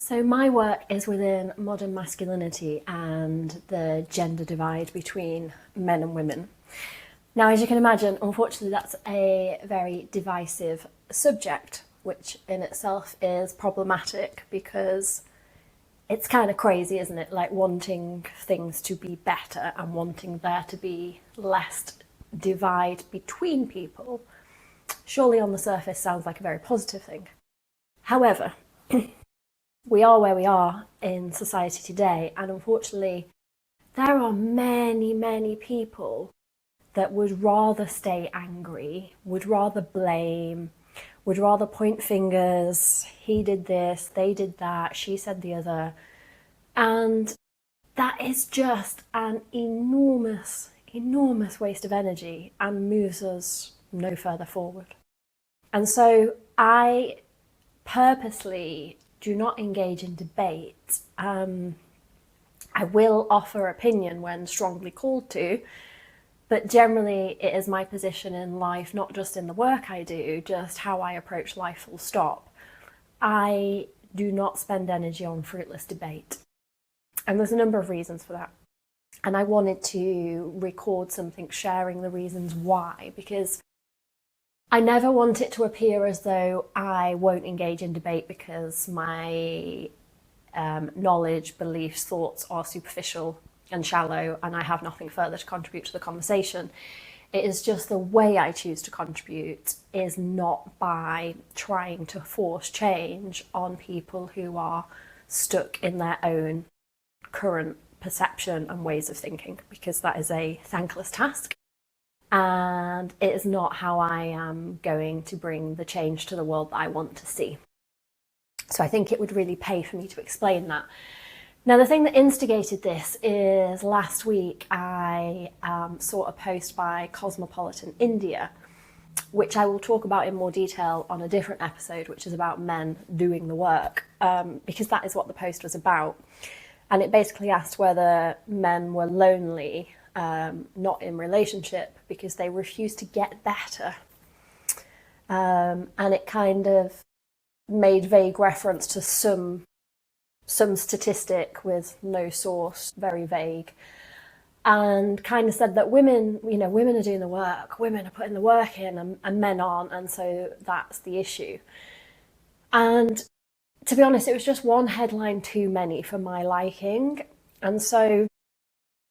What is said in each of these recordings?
So my work is within modern masculinity and the gender divide between men and women. Now, as you can imagine, unfortunately, that's a very divisive subject, which in itself is problematic because it's kind of crazy, isn't it? Like wanting things to be better and wanting there to be less divide between people. Surely on the surface sounds like a very positive thing. However, we are where we are in society today, and unfortunately, there are many, many people that would rather stay angry, would rather blame, would rather point fingers. He did this, they did that, she said the other. And that is just an enormous, enormous waste of energy and moves us no further forward. And so I purposely do not engage in debate. I will offer opinion when strongly called to, but generally it is my position in life, not just in the work I do, just how I approach life full stop. I do not spend energy on fruitless debate. And there's a number of reasons for that. And I wanted to record something sharing the reasons why, because I never want it to appear as though I won't engage in debate because my knowledge, beliefs, thoughts are superficial and shallow and I have nothing further to contribute to the conversation. It is just the way I choose to contribute is not by trying to force change on people who are stuck in their own current perception and ways of thinking, because that is a thankless task. And it is not how I am going to bring the change to the world that I want to see. So I think it would really pay for me to explain that. Now, the thing that instigated this is last week I saw a post by Cosmopolitan India, which I will talk about in more detail on a different episode, which is about men doing the work, because that is what the post was about. And it basically asked whether men were lonely, not in relationship, because they refused to get better. And it kind of made vague reference to some statistic with no source, very vague, and kind of said that women are doing the work, women are putting the work in, and men aren't, and so that's the issue. And to be honest, it was just one headline too many for my liking. And so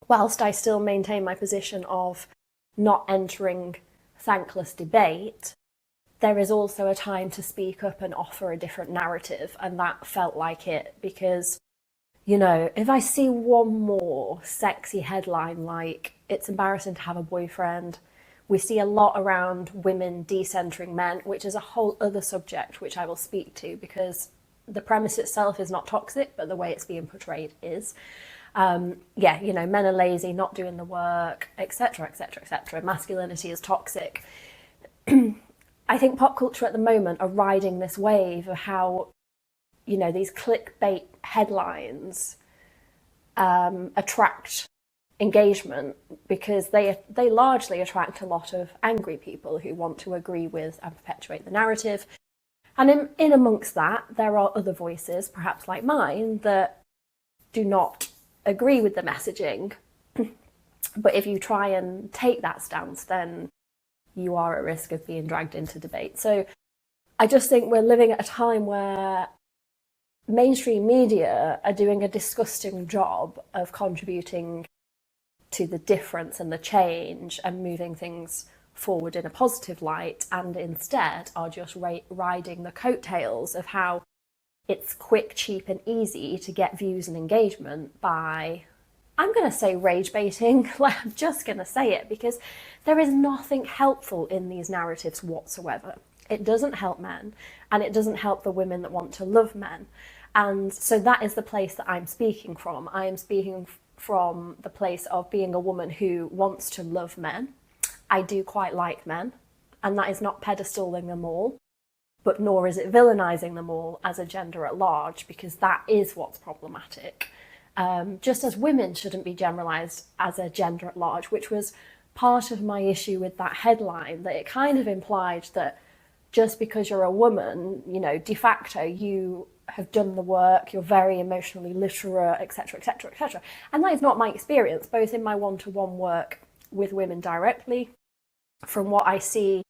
whilst I still maintain my position of not entering thankless debate, there is also a time to speak up and offer a different narrative, and that felt like it, because, if I see one more sexy headline like it's embarrassing to have a boyfriend, we see a lot around women decentering men, which is a whole other subject which I will speak to, because the premise itself is not toxic, but the way it's being portrayed is. Men are lazy, not doing the work, etc., etc., etc. Masculinity is toxic. I think pop culture at the moment are riding this wave of how, these clickbait headlines attract engagement, because they largely attract a lot of angry people who want to agree with and perpetuate the narrative. And in amongst that, there are other voices, perhaps like mine, that do not agree with the messaging. But if you try and take that stance, then you are at risk of being dragged into debate. So I just think we're living at a time where mainstream media are doing a disgusting job of contributing to the difference and the change and moving things forward in a positive light, and instead are just riding the coattails of how it's quick, cheap and easy to get views and engagement by, I'm going to say, rage baiting. I'm just going to say it, because there is nothing helpful in these narratives whatsoever. It doesn't help men, and it doesn't help the women that want to love men. And so that is the place that I'm speaking from. I am speaking from the place of being a woman who wants to love men. I do quite like men, and that is not pedestaling them all, but nor is it villainizing them all as a gender at large, because that is what's problematic. Just as women shouldn't be generalized as a gender at large, which was part of my issue with that headline, that it kind of implied that just because you're a woman, de facto, you have done the work, you're very emotionally literate, etc., etc., etc. And that is not my experience, both in my one-to-one work with women directly, from what I see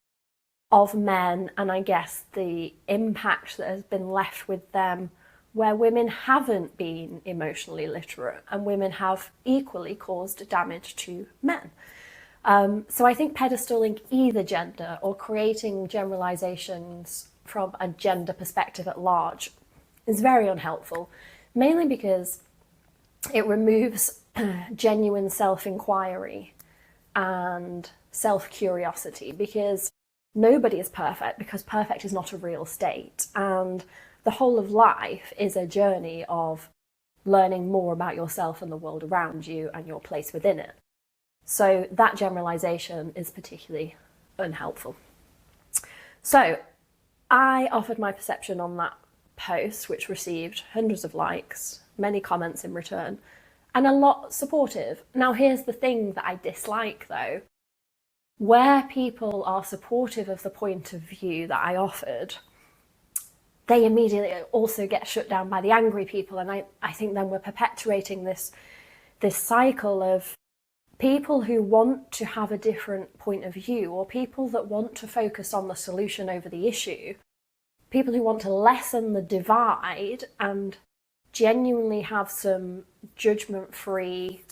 of men, and I guess the impact that has been left with them where women haven't been emotionally literate and women have equally caused damage to men. So I think pedestaling either gender or creating generalizations from a gender perspective at large is very unhelpful, mainly because it removes genuine self-inquiry and self-curiosity, because nobody is perfect, because perfect is not a real state, and the whole of life is a journey of learning more about yourself and the world around you and your place within it. So that generalization is particularly unhelpful. So I offered my perception on that post, which received hundreds of likes, many comments in return, and a lot supportive. Now, here's the thing that I dislike, though. Where people are supportive of the point of view that I offered, they immediately also get shut down by the angry people. And I think then we're perpetuating this cycle of people who want to have a different point of view, or people that want to focus on the solution over the issue, people who want to lessen the divide and genuinely have some judgment-free,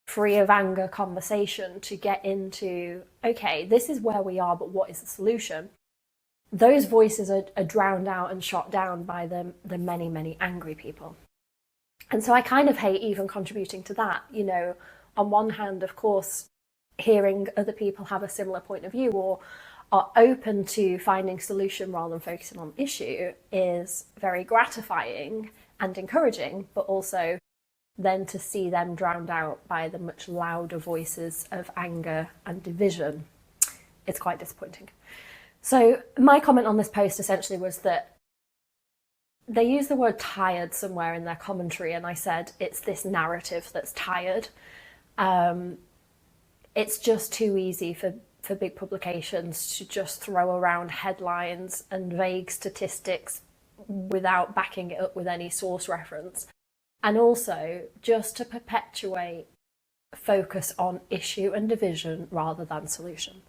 free of anger conversation to get into, okay, this is where we are, but what is the solution? Those voices are drowned out and shot down by the many, many angry people. And so I kind of hate even contributing to that. You know, on one hand, of course, hearing other people have a similar point of view or are open to finding solution rather than focusing on issue is very gratifying and encouraging, but also then to see them drowned out by the much louder voices of anger and division, it's quite disappointing. So my comment on this post essentially was that they used the word tired somewhere in their commentary, and I said it's this narrative that's tired. It's just too easy for big publications to just throw around headlines and vague statistics without backing it up with any source reference. And also just to perpetuate focus on issue and division rather than solution.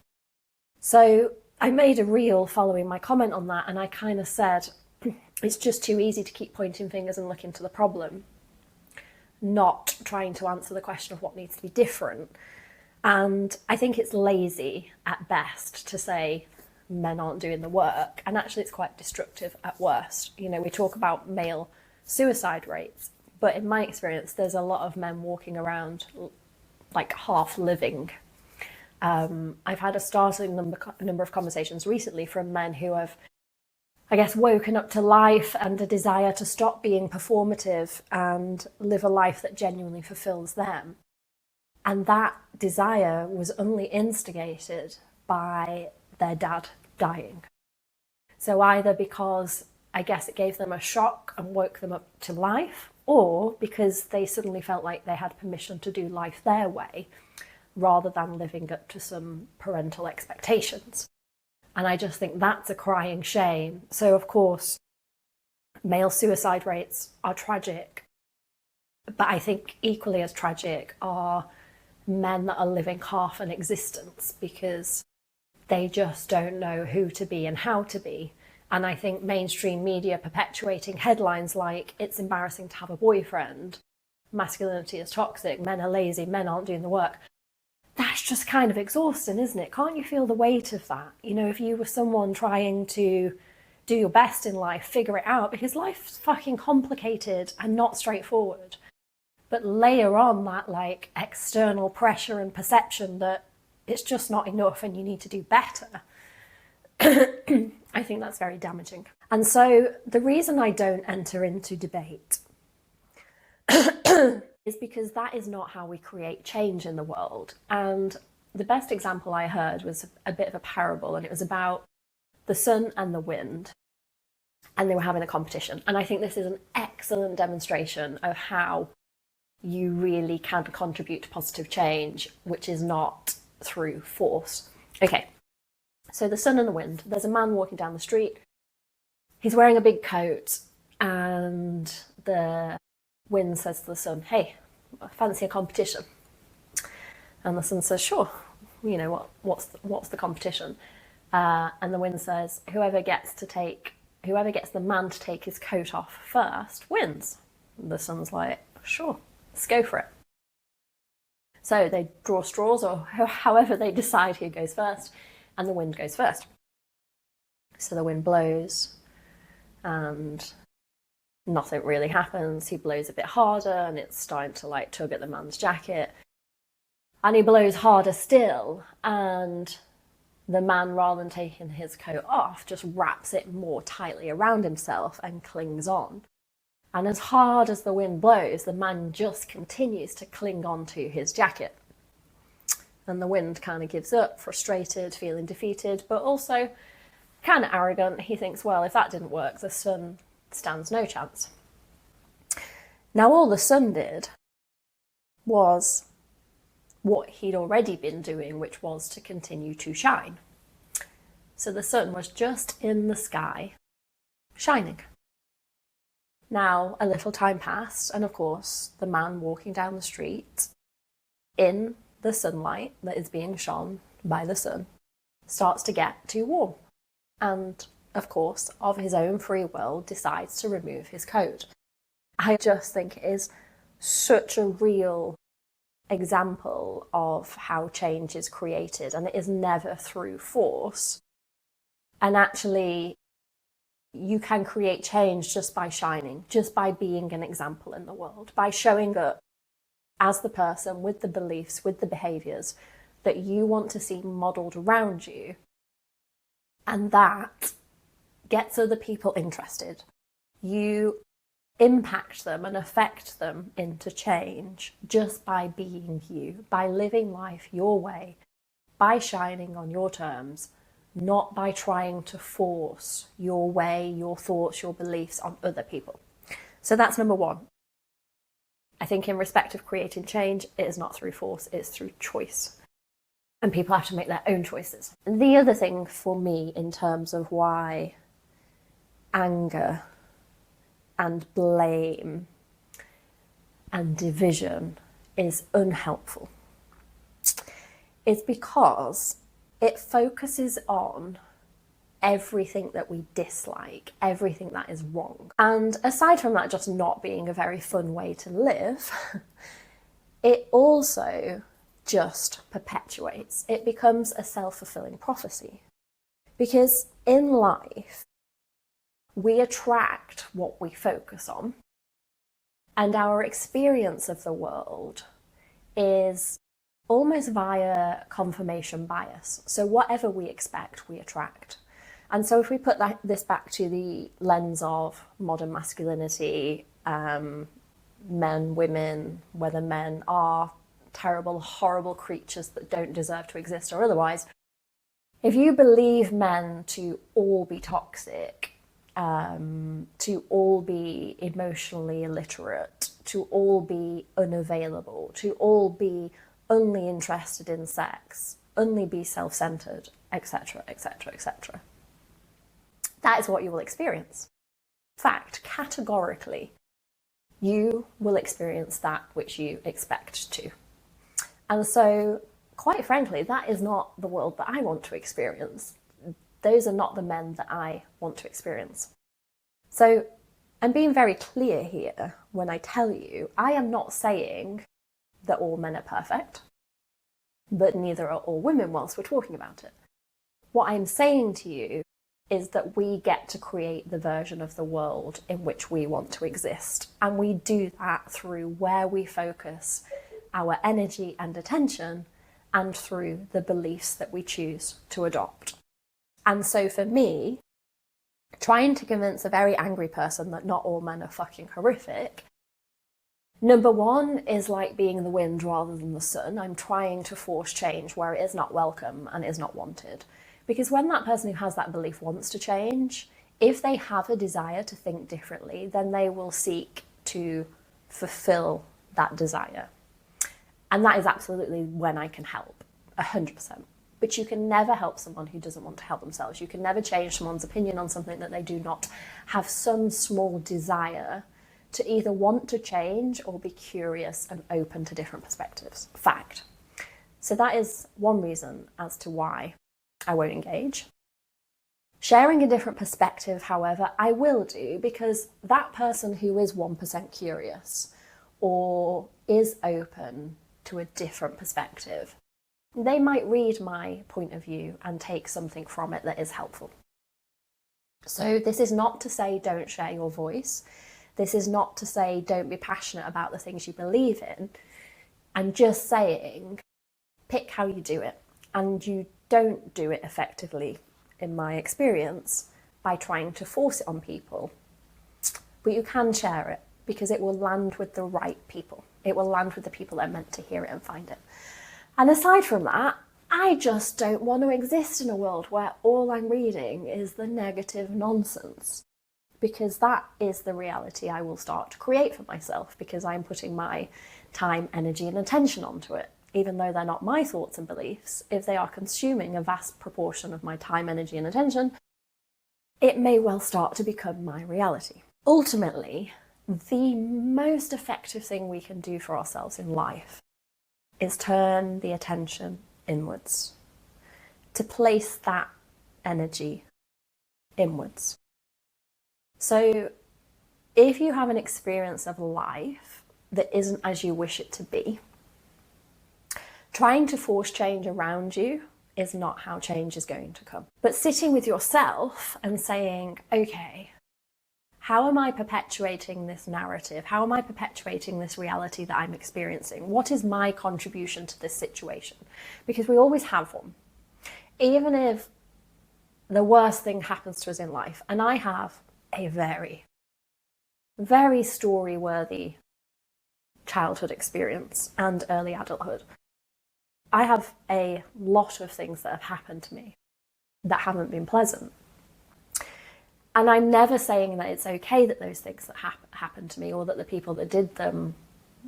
So I made a reel following my comment on that, and I kind of said, it's just too easy to keep pointing fingers and looking to the problem, not trying to answer the question of what needs to be different. And I think it's lazy at best to say men aren't doing the work, and actually it's quite destructive at worst. You know, we talk about male suicide rates, but in my experience there's a lot of men walking around like half living. I've had a startling number of conversations recently from men who have, I guess, woken up to life and a desire to stop being performative and live a life that genuinely fulfills them. And that desire was only instigated by their dad dying. So either because, I guess, it gave them a shock and woke them up to life, or because they suddenly felt like they had permission to do life their way, rather than living up to some parental expectations. And I just think that's a crying shame. So, of course, male suicide rates are tragic, but I think equally as tragic are men that are living half an existence because they just don't know who to be and how to be. And I think mainstream media perpetuating headlines like, it's embarrassing to have a boyfriend, masculinity is toxic, men are lazy, men aren't doing the work. That's just kind of exhausting, isn't it? Can't you feel the weight of that? You know, if you were someone trying to do your best in life, figure it out, because life's fucking complicated and not straightforward. But layer on that like external pressure and perception that it's just not enough and you need to do better. I think that's very damaging. And so the reason I don't enter into debate is because that is not how we create change in the world. And the best example I heard was a bit of a parable, and it was about the sun and the wind, and they were having a competition. And I think this is an excellent demonstration of how you really can contribute to positive change, which is not through force. Okay, so the sun and the wind. There's a man walking down the street. He's wearing a big coat, and the wind says to the sun, hey, I fancy a competition. And the sun says, sure, you know, what's the competition? And the wind says, whoever gets the man to take his coat off first wins. And the sun's like, sure, let's go for it. So they draw straws, or however they decide who goes first, and the wind goes first. So the wind blows, and nothing really happens. He blows a bit harder, and it's starting to like tug at the man's jacket. And he blows harder still, and the man, rather than taking his coat off, just wraps it more tightly around himself and clings on. And as hard as the wind blows, the man just continues to cling on to his jacket. And the wind kind of gives up, frustrated, feeling defeated, but also kind of arrogant. He thinks, well, if that didn't work, the sun stands no chance. Now, all the sun did was what he'd already been doing, which was to continue to shine. So the sun was just in the sky, shining. Now, a little time passed, and of course, the man walking down the street in the sunlight that is being shone by the sun starts to get too warm. And, of course, of his own free will, decides to remove his coat. I just think it is such a real example of how change is created, and it is never through force. And actually, you can create change just by shining, just by being an example in the world, by showing up as the person with the beliefs, with the behaviours that you want to see modelled around you. And that gets other people interested. You impact them and affect them into change just by being you, by living life your way, by shining on your terms, not by trying to force your way, your thoughts, your beliefs on other people. So that's number one. I think in respect of creating change, it is not through force, it's through choice. And people have to make their own choices. The other thing for me in terms of why anger and blame and division is unhelpful is because it focuses on everything that we dislike, everything that is wrong. And aside from that just not being a very fun way to live, it also just perpetuates. It becomes a self-fulfilling prophecy. Because in life, we attract what we focus on, and our experience of the world is almost via confirmation bias. So whatever we expect, we attract. And so if we put this back to the lens of modern masculinity, men, women, whether men are terrible, horrible creatures that don't deserve to exist or otherwise, if you believe men to all be toxic, to all be emotionally illiterate, to all be unavailable, to all be only interested in sex, only be self-centered, etc., etc., etc. That is what you will experience. In fact, categorically, you will experience that which you expect to. And so, quite frankly, that is not the world that I want to experience. Those are not the men that I want to experience. So I'm being very clear here when I tell you, I am not saying that all men are perfect, but neither are all women whilst we're talking about it. What I'm saying to you is that we get to create the version of the world in which we want to exist. And we do that through where we focus our energy and attention, and through the beliefs that we choose to adopt. And so for me, trying to convince a very angry person that not all men are fucking horrific, number one is like being the wind rather than the sun. I'm trying to force change where it is not welcome and is not wanted. Because when that person who has that belief wants to change, if they have a desire to think differently, then they will seek to fulfill that desire. And that is absolutely when I can help, 100%. But you can never help someone who doesn't want to help themselves. You can never change someone's opinion on something that they do not have some small desire to either want to change or be curious and open to different perspectives. Fact. So that is one reason as to why I won't engage. Sharing a different perspective, however, I will do, because that person who is 1% curious or is open to a different perspective, they might read my point of view and take something from it that is helpful. So this is not to say don't share your voice. This is not to say don't be passionate about the things you believe in. I'm just saying pick how you do it. And you don't do it effectively, in my experience, by trying to force it on people. But you can share it, because it will land with the right people. It will land with the people that are meant to hear it and find it. And aside from that, I just don't want to exist in a world where all I'm reading is the negative nonsense, because that is the reality I will start to create for myself, because I'm putting my time, energy and attention onto it. Even though they're not my thoughts and beliefs, if they are consuming a vast proportion of my time, energy and attention, it may well start to become my reality. Ultimately, the most effective thing we can do for ourselves in life is turn the attention inwards, to place that energy inwards. So if you have an experience of life that isn't as you wish it to be, trying to force change around you is not how change is going to come. But sitting with yourself and saying, okay, how am I perpetuating this narrative? How am I perpetuating this reality that I'm experiencing? What is my contribution to this situation? Because we always have one. Even if the worst thing happens to us in life, and I have a very, very story-worthy childhood experience and early adulthood, I have a lot of things that have happened to me that haven't been pleasant. And I'm never saying that it's okay that those things that happened to me, or that the people that did them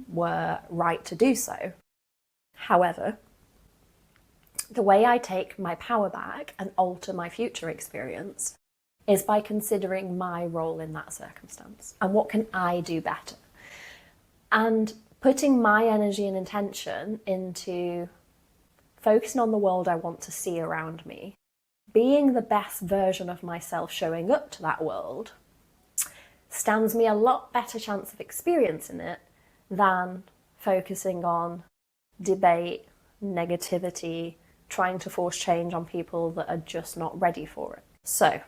were right to do so. However, the way I take my power back and alter my future experience is by considering my role in that circumstance and what can I do better. And putting my energy and intention into focusing on the world I want to see around me, being the best version of myself showing up to that world, stands me a lot better chance of experiencing it than focusing on debate, negativity, trying to force change on people that are just not ready for it. So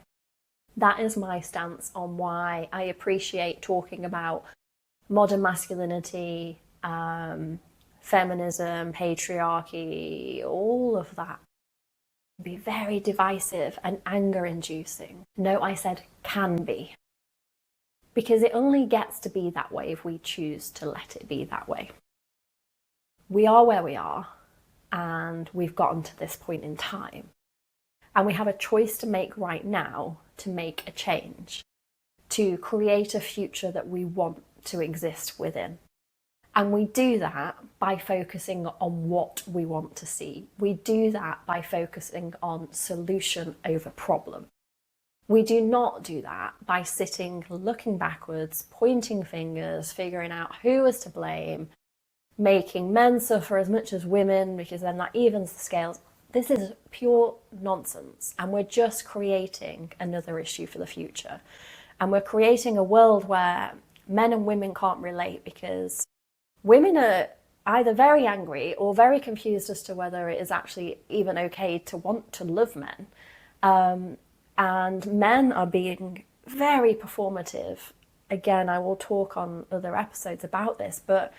that is my stance on why I appreciate talking about modern masculinity, feminism, patriarchy, all of that. Be very divisive and anger-inducing. No, I said can be. Because it only gets to be that way if we choose to let it be that way. We are where we are, and we've gotten to this point in time. And we have a choice to make right now to make a change, to create a future that we want to exist within. And we do that by focusing on what we want to see. We do that by focusing on solution over problem. We do not do that by sitting, looking backwards, pointing fingers, figuring out who is to blame, making men suffer as much as women, because then that evens the scales. This is pure nonsense. And we're just creating another issue for the future. And we're creating a world where men and women can't relate, because women are either very angry or very confused as to whether it is actually even okay to want to love men. And men are being very performative. Again, I will talk on other episodes about this, but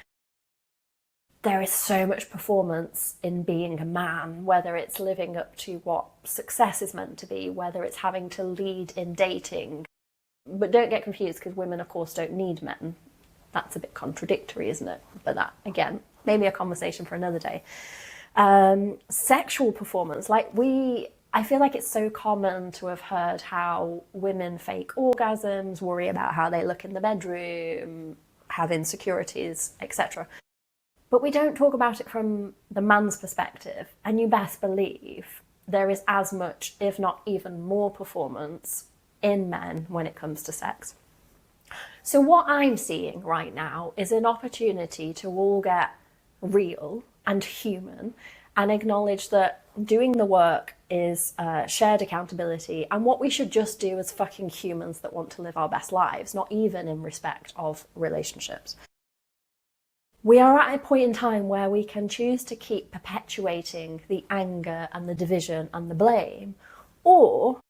there is so much performance in being a man, whether it's living up to what success is meant to be, whether it's having to lead in dating. But don't get confused, because women, of course, don't need men. That's a bit contradictory, isn't it? But that, again, maybe a conversation for another day. Sexual performance, I feel like it's so common to have heard how women fake orgasms, worry about how they look in the bedroom, have insecurities, etc. But we don't talk about it from the man's perspective, and you best believe there is as much, if not even more, performance in men when it comes to sex. So what I'm seeing right now is an opportunity to all get real and human and acknowledge that doing the work is shared accountability, and what we should just do as fucking humans that want to live our best lives, not even in respect of relationships. We are at a point in time where we can choose to keep perpetuating the anger and the division and the blame, or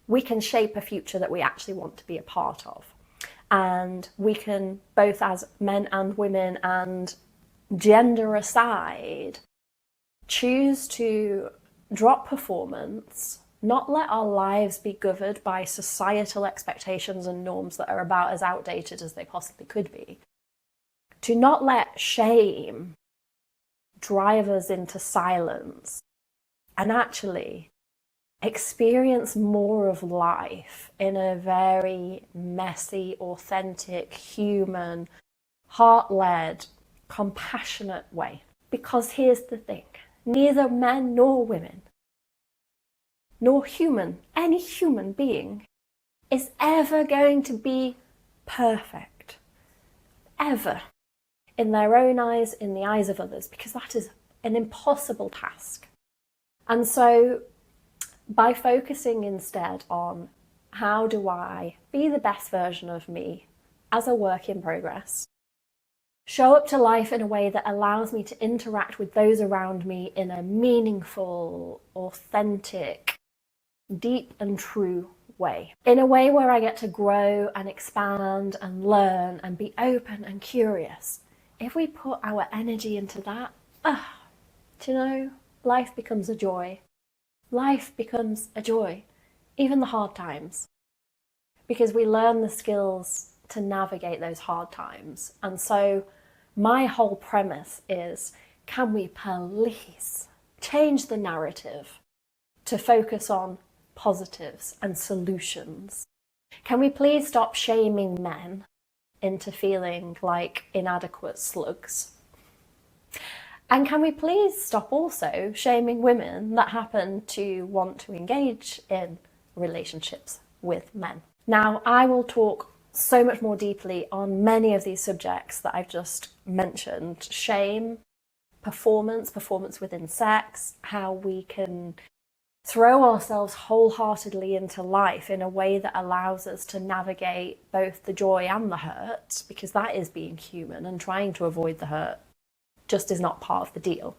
we can shape a future that we actually want to be a part of. And we can, both as men and women and gender aside, choose to drop performance, not let our lives be governed by societal expectations and norms that are about as outdated as they possibly could be, to not let shame drive us into silence, and actually experience more of life in a very messy, authentic, human, heart-led, compassionate way. Because here's the thing, neither men nor women, nor any human being, is ever going to be perfect. Ever. In their own eyes, in the eyes of others, because that is an impossible task. And so by focusing instead on how do I be the best version of me as a work in progress, show up to life in a way that allows me to interact with those around me in a meaningful, authentic, deep and true way. In a way where I get to grow and expand and learn and be open and curious. If we put our energy into that, do you know, life becomes a joy. Life becomes a joy, even the hard times. Because we learn the skills to navigate those hard times. And so my whole premise is, can we please change the narrative to focus on positives and solutions? Can we please stop shaming men into feeling like inadequate slugs? And can we please stop also shaming women that happen to want to engage in relationships with men? Now, I will talk so much more deeply on many of these subjects that I've just mentioned. Shame, performance within sex, how we can throw ourselves wholeheartedly into life in a way that allows us to navigate both the joy and the hurt, because that is being human, and trying to avoid the hurt just is not part of the deal.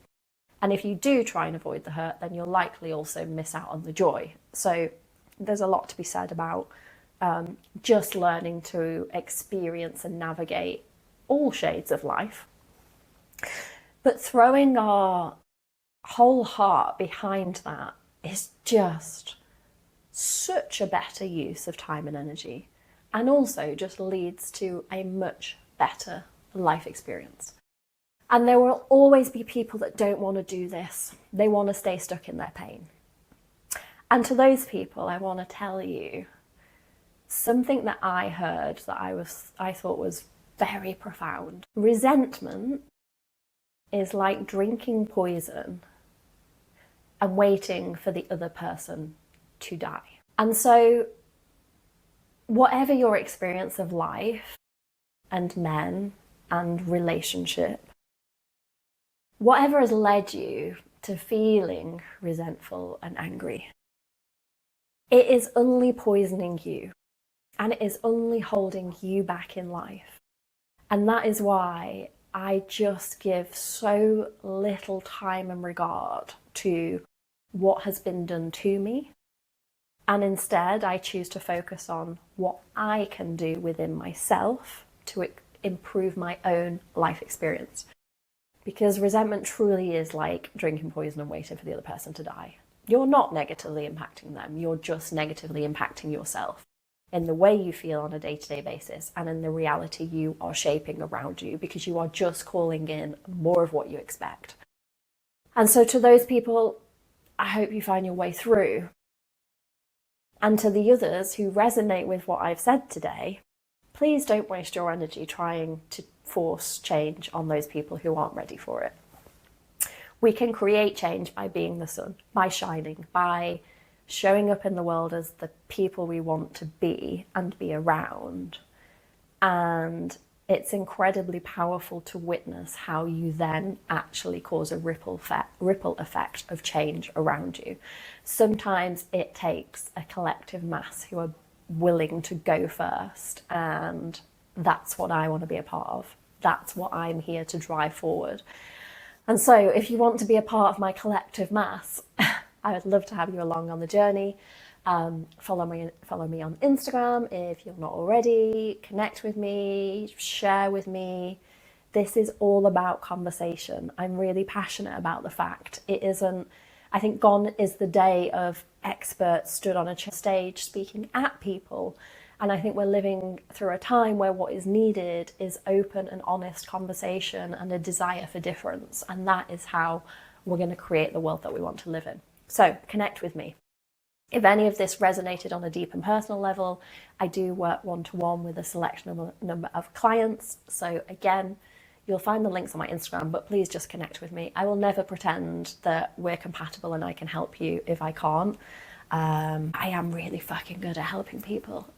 And if you do try and avoid the hurt, then you'll likely also miss out on the joy. So there's a lot to be said about just learning to experience and navigate all shades of life. But throwing our whole heart behind that is just such a better use of time and energy, and also just leads to a much better life experience. And there will always be people that don't want to do this. They want to stay stuck in their pain. And to those people, I want to tell you something that I heard that I thought was very profound. Resentment is like drinking poison and waiting for the other person to die. And so whatever your experience of life and men and relationship, whatever has led you to feeling resentful and angry, it is only poisoning you, and it is only holding you back in life. And that is why I just give so little time and regard to what has been done to me. And instead, I choose to focus on what I can do within myself to improve my own life experience. Because resentment truly is like drinking poison and waiting for the other person to die. You're not negatively impacting them, you're just negatively impacting yourself in the way you feel on a day-to-day basis and in the reality you are shaping around you, because you are just calling in more of what you expect. And so to those people, I hope you find your way through. And to the others who resonate with what I've said today, please don't waste your energy trying to force change on those people who aren't ready for it. We can create change by being the sun, by shining, by showing up in the world as the people we want to be and be around. And it's incredibly powerful to witness how you then actually cause a ripple effect of change around you. Sometimes it takes a collective mass who are willing to go first, and that's what I want to be a part of. That's what I'm here to drive forward. And so if you want to be a part of my collective mass, I would love to have you along on the journey. Follow me on Instagram if you're not already. Connect with me, share with me. This is all about conversation. I'm really passionate about the fact it isn't, I think gone is the day of experts stood on a stage speaking at people. And I think we're living through a time where what is needed is open and honest conversation and a desire for difference. And that is how we're going to create the world that we want to live in. So connect with me. If any of this resonated on a deep and personal level, I do work one-to-one with a selection number of clients. So again, you'll find the links on my Instagram, but please just connect with me. I will never pretend that we're compatible and I can help you if I can't. I am really fucking good at helping people.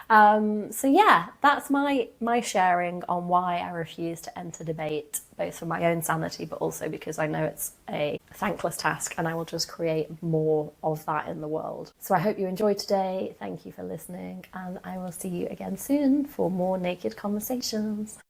So yeah, that's my sharing on why I refuse to enter debate, both for my own sanity, but also because I know it's a thankless task and I will just create more of that in the world. So I hope you enjoyed today. Thank you for listening, and I will see you again soon for more naked conversations.